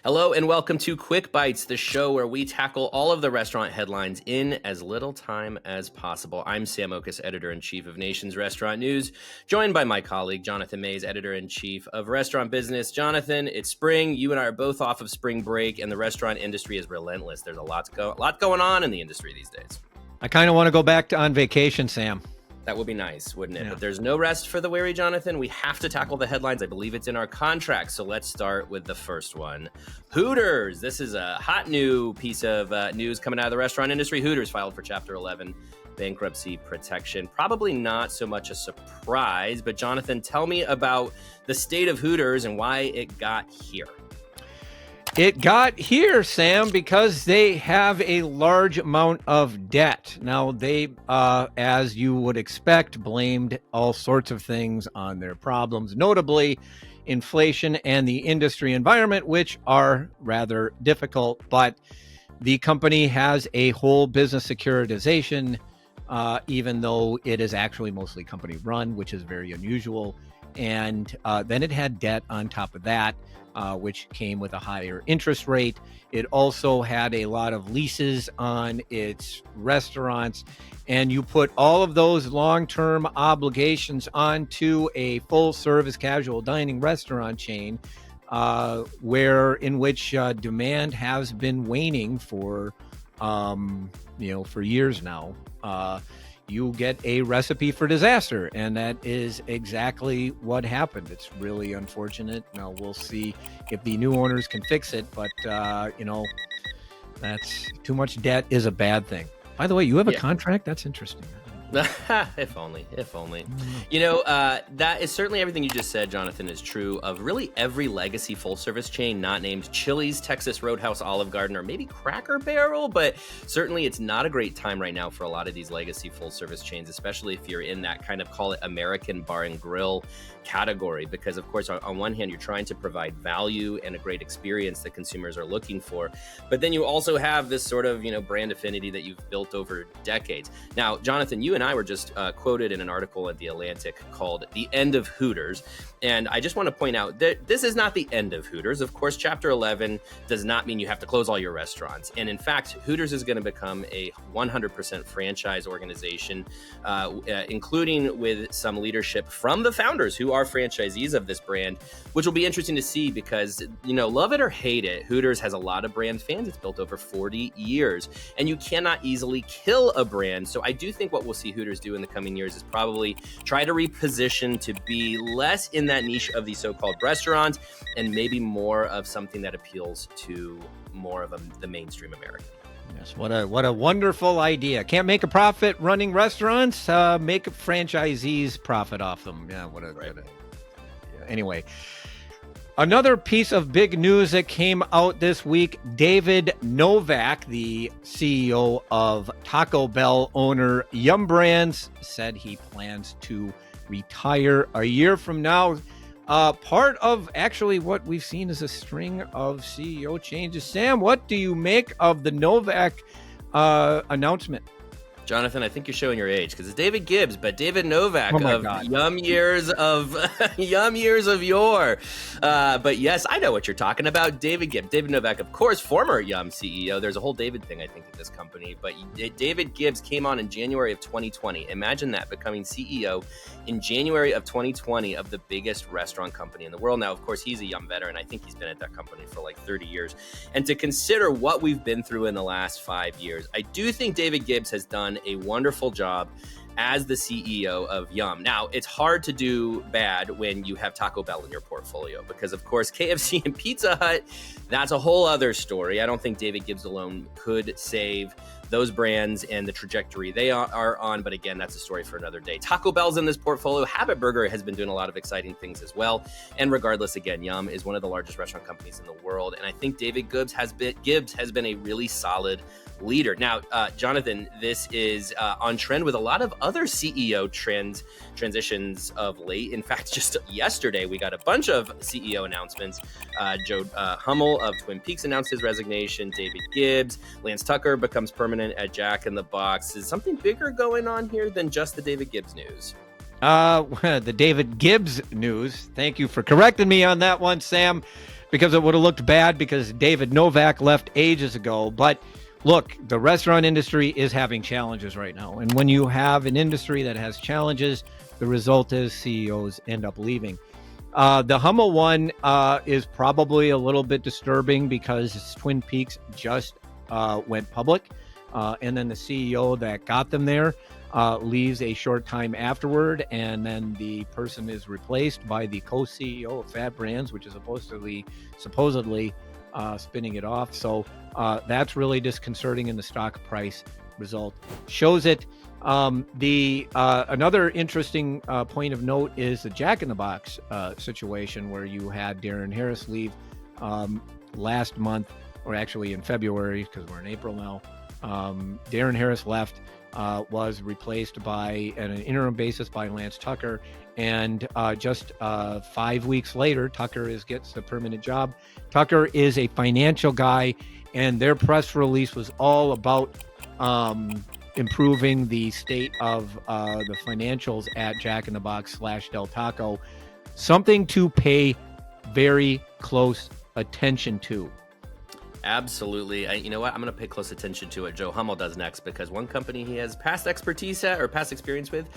Hello and welcome to Quick Bites, the show where we tackle all of the restaurant headlines in as little time as possible. I'm Sam Oches, editor-in-chief of Nation's Restaurant News, joined by my colleague Jonathan Mays, editor-in-chief of Restaurant Business. Jonathan, it's spring. You and I are both off of spring break, and the restaurant industry is relentless. There's a lot going on in the industry these days. I kind of want to go back on vacation, Sam. That would be nice, wouldn't it? Yeah. But there's no rest for the weary, Jonathan. We have to tackle the headlines. I believe it's in our contract. So let's start with the first one. Hooters. This is a hot new piece of news coming out of the restaurant industry. Hooters filed for Chapter 11 bankruptcy protection. Probably not so much a surprise, but Jonathan, tell me about the state of Hooters and why it got here. It got here, Sam, because they have a large amount of debt. Now, they, as you would expect, blamed all sorts of things on their problems, notably inflation and the industry environment, which are rather difficult. But the company has a whole business securitization, even though it is actually mostly company run, which is very unusual. And then it had debt on top of that, which came with a higher interest rate. It also had a lot of leases on its restaurants. And you put all of those long-term obligations onto a full-service casual dining restaurant chain, in which demand has been waning for years now. You get a recipe for disaster, and that is exactly what happened. It's really unfortunate. Now we'll see if the new owners can fix it, but that's too much debt is a bad thing. By the way, you have a contract? That's interesting. If only. That is certainly everything you just said, Jonathan, is true of really every legacy full-service chain not named Chili's, Texas Roadhouse, Olive Garden, or maybe Cracker Barrel, but certainly it's not a great time right now for a lot of these legacy full-service chains, especially if you're in that kind of, call it American bar and grill category, because of course on one hand you're trying to provide value and a great experience that consumers are looking for, but then you also have this sort of brand affinity that you've built over decades. Now, Jonathan, you and I were just quoted in an article at The Atlantic called "The End of Hooters," and I just want to point out that this is not the end of Hooters. Of course, Chapter 11 does not mean you have to close all your restaurants, and in fact Hooters is going to become a 100% franchise organization, including with some leadership from the founders who are franchisees of this brand, which will be interesting to see because, love it or hate it, Hooters has a lot of brand fans. It's built over 40 years, and you cannot easily kill a brand. So I do think what we'll see Hooters do in the coming years is probably try to reposition to be less in that niche of the so-called restaurant and maybe more of something that appeals to more of the mainstream American. Yes, what a wonderful idea. Can't make a profit running restaurants, make franchisees profit off them. Yeah, anyway. Another piece of big news that came out this week, David Novak, the CEO of Taco Bell owner Yum Brands, said he plans to retire a year from now. Part of actually what we've seen is a string of CEO changes. Sam, what do you make of the Novak announcement? Jonathan, I think you're showing your age because it's David Gibbs, but David Novak of Yum Years of Yore. But yes, I know what you're talking about. David Gibbs, David Novak, of course, former Yum CEO. There's a whole David thing, I think, at this company. But David Gibbs came on in January of 2020. Imagine that, becoming CEO in January of 2020 of the biggest restaurant company in the world. Now, of course, he's a Yum veteran. I think he's been at that company for like 30 years. And to consider what we've been through in the last 5 years, I do think David Gibbs has done a wonderful job as the CEO of Yum. Now, it's hard to do bad when you have Taco Bell in your portfolio because, of course, KFC and Pizza Hut, that's a whole other story. I don't think David Gibbs alone could save those brands and the trajectory they are on. But again, that's a story for another day. Taco Bell's in this portfolio. Habit Burger has been doing a lot of exciting things as well. And regardless, again, Yum is one of the largest restaurant companies in the world. And I think David Gibbs has been a really solid leader. Now, Jonathan, this is on trend with a lot of other CEO transitions of late. In fact, just yesterday, we got a bunch of CEO announcements. Joe Hummel of Twin Peaks announced his resignation. David Gibbs, Lance Tucker becomes permanent at Jack in the Box. Is something bigger going on here than just the David Gibbs news? The David Gibbs news. Thank you for correcting me on that one, Sam. because it would have looked bad because David Novak left ages ago. But look, the restaurant industry is having challenges right now. And when you have an industry that has challenges, the result is CEOs end up leaving. The Hummel one is probably a little bit disturbing because Twin Peaks just went public. And then the CEO that got them there leaves a short time afterward, and then the person is replaced by the co-CEO of Fat Brands, which is supposedly spinning it off. So that's really disconcerting, and the stock price result shows it. Another interesting point of note is the Jack in the Box situation, where you had Darren Harris leave last month, or actually in February, because we're in April now. Darren Harris left, was replaced by at an interim basis by Lance Tucker, and just 5 weeks later, Tucker gets the permanent job. Tucker is a financial guy, and their press release was all about improving the state of the financials at Jack in the Box / Del Taco. Something to pay very close attention to. Absolutely. You know what? I'm going to pay close attention to what Joe Hummel does next, because one company he has past expertise at, or past experience with,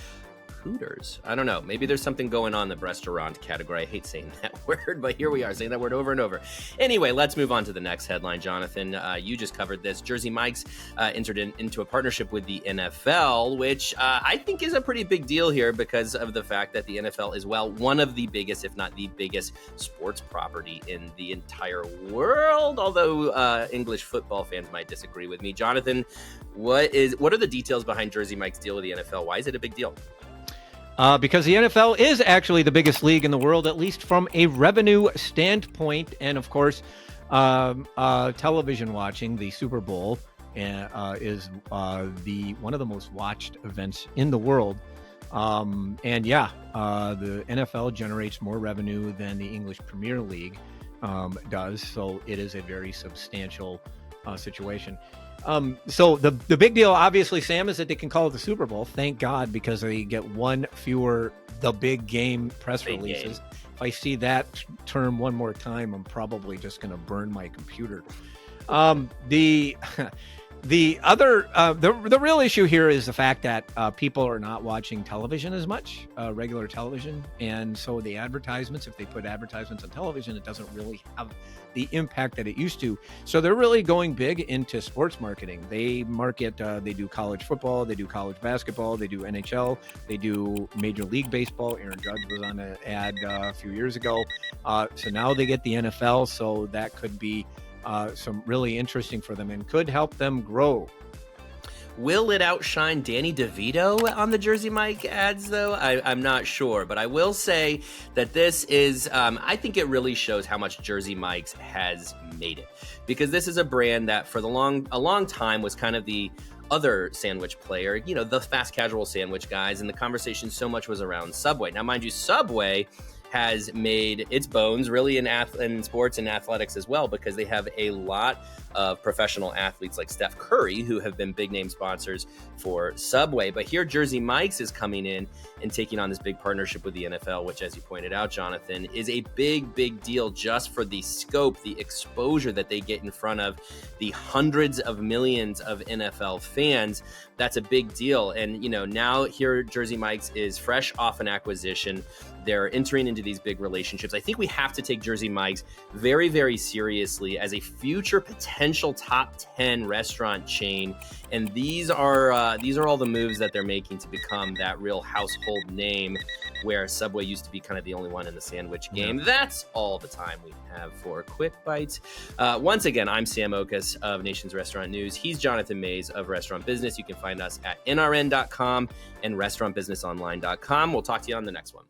Hooters. I don't know. Maybe there's something going on in the restaurant category. I hate saying that word, but here we are saying that word over and over. Anyway, let's move on to the next headline, Jonathan. You just covered this. Jersey Mike's entered into a partnership with the NFL, which I think is a pretty big deal here because of the fact that the NFL is, well, one of the biggest, if not the biggest, sports property in the entire world, although English football fans might disagree with me. Jonathan, what are the details behind Jersey Mike's deal with the NFL? Why is it a big deal? Because the NFL is actually the biggest league in the world, at least from a revenue standpoint. And of course, television watching, the Super Bowl is one of the most watched events in the world. The NFL generates more revenue than the English Premier League does. So it is a very substantial situation. So the big deal, obviously, Sam, is that they can call it the Super Bowl. Thank God, because they get one fewer the big game press releases. Game. If I see that term one more time, I'm probably just going to burn my computer. The real issue here is the fact that people are not watching television as much, regular television. And so the advertisements, if they put advertisements on television, it doesn't really have the impact that it used to. So they're really going big into sports marketing. They market, they do college football, they do college basketball, they do NHL, they do Major League Baseball. Aaron Judge was on an ad a few years ago. So now they get the NFL. So that could be some really interesting for them and could help them grow. Will it outshine Danny DeVito on the Jersey Mike ads, though? I'm not sure, but I will say that this is, I think it really shows how much Jersey Mike's has made it, because this is a brand that for a long time was kind of the other sandwich player, you know, the fast casual sandwich guys, and the conversation so much was around Subway. Now, mind you, Subway has made its bones really in sports and athletics as well, because they have a lot of professional athletes like Steph Curry who have been big name sponsors for Subway. But here Jersey Mike's is coming in and taking on this big partnership with the NFL, which, as you pointed out, Jonathan, is a big deal just for the scope, the exposure that they get in front of the hundreds of millions of NFL fans. That's a big deal. And, you know, now here Jersey Mike's is fresh off an acquisition. They're entering into these big relationships. I think we have to take Jersey Mike's very, very seriously as a future potential top 10 restaurant chain. And these are all the moves that they're making to become that real household name, where Subway used to be kind of the only one in the sandwich game. Yeah. That's all the time we have for Quick Bites. Once again, I'm Sam Oches of Nation's Restaurant News. He's Jonathan Mays of Restaurant Business. You can find us at nrn.com and restaurantbusinessonline.com. We'll talk to you on the next one.